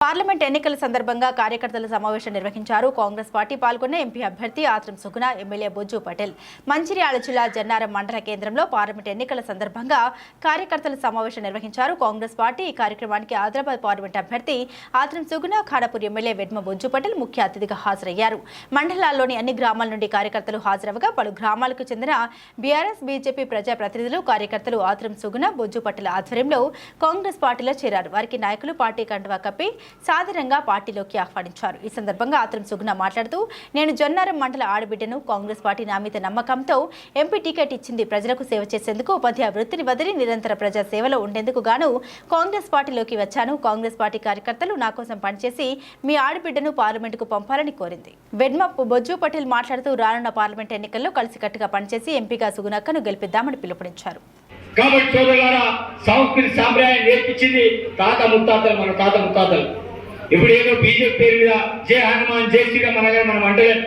Parliament ఎన్నికల సందర్భంగా కార్యకర్తల సమావేశం నిర్వహించారు. కాంగ్రెస్ పార్టీ పాల్గొన్న ఎంపీ అభ్యర్థి ఆత్రం సుగుణ, ఎమ్మెల్యే బొజ్జు పటేల్ మంచిర్యాల జిల్లా జన్నారం మండల కేంద్రంలో పార్లమెంట్ ఎన్నికల సందర్భంగా కార్యకర్తల సమావేశం నిర్వహించారు. కాంగ్రెస్ పార్టీ ఈ కార్యక్రమానికి ఆదిలాబాద్ పార్లమెంట్ అభ్యర్థి ఆత్రం సుగుణ, ఖానాపూర్ ఎమ్మెల్యే వెడ్మ బొజ్జు పటేల్ ముఖ్య అతిథిగా హాజరయ్యారు. మండలాల్లోని అన్ని గ్రామాల నుండి కార్యకర్తలు హాజరవగా పలు గ్రామాలకు చెందిన బీఆర్ఎస్, బీజేపీ ప్రజాప్రతినిధులు, కార్యకర్తలు ఆత్రం సుగుణ, బొజ్జు పటేల్ ఆధ్వర్యంలో కాంగ్రెస్ పార్టీలో చేరారు. వారికి నాయకులు పార్టీ కండువా కప్పి సాధారణంగా పార్టీలోకి ఆహ్వానించారు. ఈ సందర్భంగా ఆత్రం సుగుణ మాట్లాడుతూ, నేను జొన్నారం మండల ఆడబిడ్డను. కాంగ్రెస్ పార్టీ నా మీద నమ్మకంతో ఎంపీ టికెట్ ఇచ్చింది ప్రజలకు సేవ చేసేందుకు. ఉపాధ్యాయ వృత్తిని వదిలి నిరంతర ప్రజా సేవలో ఉండేందుకు గాను కాంగ్రెస్ పార్టీలోకి వచ్చాను. కాంగ్రెస్ పార్టీ కార్యకర్తలు నా కోసం పనిచేసి మీ ఆడబిడ్డను పార్లమెంటుకు పంపాలని కోరింది. వెడ్మ బొజ్జు పటేల్ మాట్లాడుతూ, రానున్న పార్లమెంట్ ఎన్నికల్లో కలిసికట్టుగా పనిచేసి ఎంపీగా సుగుణక్కను గెలిపిద్దామని పిలుపునిచ్చారు. కాబట్టి సోదరులారా, సంస్కృతి సాంప్రదాయం నేర్పించింది తాత ముత్తాతలు, మన తాత ముత్తాతలు. ఇప్పుడు ఏదో బీజేపీ పేరు మీద జై హనుమాన్, జై శ్రీరామ్ అనగానే మనం అంటలేం.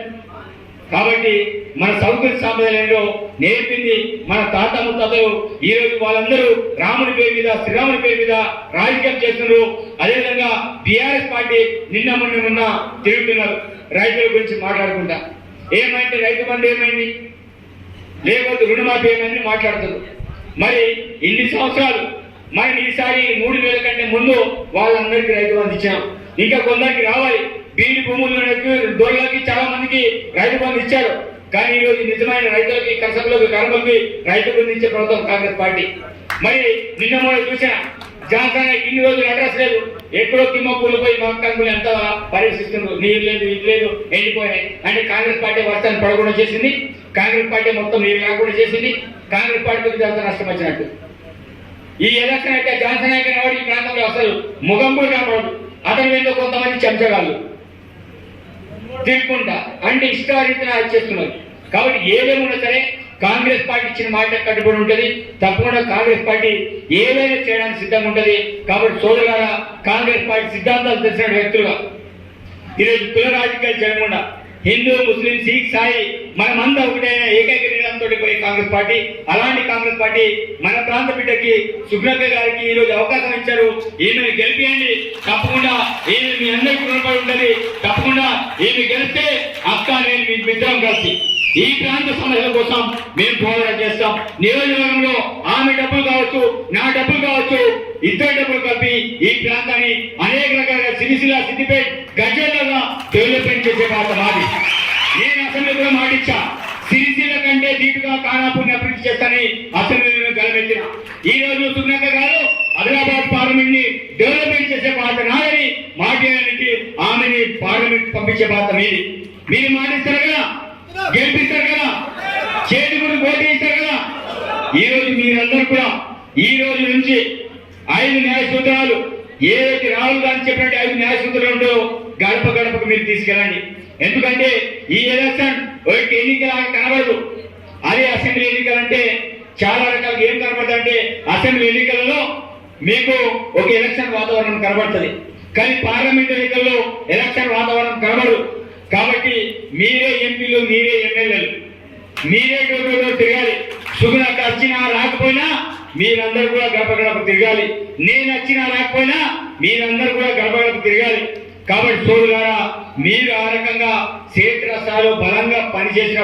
కాబట్టి మన సంస్కృతి సాంప్రదాయంలో నేర్పింది మన తాత ముత్తాతలు. ఈ రోజు వాళ్ళందరూ రాముని పేరు మీద, శ్రీరాముని పేరు మీద రాజకీయం చేస్తున్నారు. అదేవిధంగా బీఆర్ఎస్ పార్టీ నిన్న మొన్న తిరుగుతున్నారు రైతుల గురించి మాట్లాడుకుంటా. ఏమైంది రైతు బంధు, ఏమైంది, లేకపోతే రుణమాఫీ ఏమైంది మాట్లాడుతున్నారు. మరి ఇన్ని సంవత్సరాలు మరి ఈసారి 3,000 కంటే ముందు వాళ్ళందరికీ రైతు బంధు ఇచ్చాం. ఇంకా కొందరికి రావాలి. బీడి భూముల్లోకి, దొరలకి చాలా మందికి రైతు బంధు ఇచ్చారు. కానీ ఈరోజు నిజమైన రైతులకి, కర్షకులకు, కార్మికులకి రైతు బంధు ఇచ్చే ప్రభుత్వం కాంగ్రెస్ పార్టీ. మరి నిన్న మొన్న చూసిన జాన్సన్ ఇన్ని రోజులు అడ్రస్ లేదు, ఎక్కడో తిమ్మపూలు పోయి మక్కలు ఎంత పర్యవేక్షిస్తున్నారు. నీరు లేదు, ఇది లేదు, ఎండిపోయినాయి. అంటే కాంగ్రెస్ పార్టీ వర్షాన్ని పడకుండా చేసింది. కాంగ్రెస్ పార్టీ మొత్తం నీరు లేకుండా చేసింది. కాంగ్రెస్ పార్టీకి అంత నష్టం వచ్చినట్టు. ఈ ఎలక్షన్ అయితే జాన్సన్ అయితే ఈ ప్రాంతంలో అసలు ముఖం కూడా కనబడదు. అతని మీద కొంతమంది చెంచగాళ్ళు తిరుగుకుంటా అంటే ఇష్టారీతిన చేస్తున్నారు. కాబట్టి ఏదేమున్నా సరే కాంగ్రెస్ పార్టీ ఇచ్చిన మాట కట్టుబడి ఉంటుంది. తప్పకుండా కాంగ్రెస్ పార్టీ ఏదైనా చేయడానికి సిద్ధంగా ఉంటుంది. కాబట్టి సోదరులారా, కాంగ్రెస్ పార్టీ సిద్ధాంతాలు తెలిసిన వ్యక్తులుగా ఈరోజు కుల రాజకీయాలు చేయకుండా హిందూ, ముస్లిం, సిక్, సాయి మనమంతా ఒకటైన ఏకైక నిరంతో పోయి కాంగ్రెస్ పార్టీ. అలాంటి కాంగ్రెస్ పార్టీ మన ప్రాంత బిడ్డకి సుగ్నక్క గారికి ఈ రోజు అవకాశం ఇచ్చారు. ఈమెను గెలిపియండి. తప్పకుండా ఈమె మీ అందరికీ రుణపడి ఉంటుంది. తప్పకుండా ఈమె గెలిస్తే అక్క, నేను మీ మిత్రం కలిసి ఈ ప్రాంత సమస్యల కోసం మేము పోరాటం చేస్తాం. నియోజకవర్గంలో ఆమె డబ్బులు కావచ్చు, నా డబ్బులు కావచ్చు, ఇద్దరు డబ్బులు కలిపి ఈ ప్రాంతాన్ని అనేక రకాలుగా సిరిసిల్ల, సిద్దిపేట, గజ్వేల్గా డెవలప్మెంట్ చేసే బాధ్యత మాది. నేను అసెంబ్లీలో మాటిచ్చా, సిరిసిల్ల కంటే దీటుగా ఖానాపూర్ని అభివృద్ధి చేస్తానని అసెంబ్లీలో గెలవెత్తిన. ఈ రోజు సుగ్నక్క గారు ఆదిలాబాద్ పార్లమెంట్ ని డెవలప్మెంట్ చేసే బాధ్యత నాదని మాట్లాడడానికి ఆమెని పార్లమెంట్ పంపించే బాధ్యత మీది. మీరు మాటిస్తారు కదా, గెలిపిస్తారు కదా, చేతి గురి పోటీ ఇస్తారు కదా. ఈ రోజు మీరందరూ కూడా ఈ రోజు నుంచి 5 న్యాయ సూత్రాలు ఏదైతే రాహుల్ గాంధీ చెప్పినట్టు 5 న్యాయ సూత్రాలు ఉంటాయో గడప గడపకు మీరు తీసుకెళ్ళండి. ఎందుకంటే ఈ ఎలక్షన్ ఒకటి ఎన్నికల కనబడదు. అదే అసెంబ్లీ ఎన్నికలంటే చాలా రకాలుగా ఏం కనబడుతుంది అంటే, అసెంబ్లీ ఎన్నికలలో మీకు ఒక ఎలక్షన్ వాతావరణం కనబడుతుంది. కానీ పార్లమెంట్ ఎన్నికల్లో ఎలక్షన్ వాతావరణం కనబడదు. కాబట్టి మీరే ఎంపీలు, మీరే ఎమ్మెల్యేలు, మీరే డోర్ తిరగాలి. సుగుణక్క వచ్చినా రాకపోయినా మీరందరూ కూడా గడప గడప తిరగాలి. నేను వచ్చినా రాకపోయినా మీరందరూ కూడా గడప గడప తిరగాలి. కాబట్టి సోదరులారా, మీరు ఆ రకంగా క్షేత్రస్థాయిలో బలంగా పనిచేసిన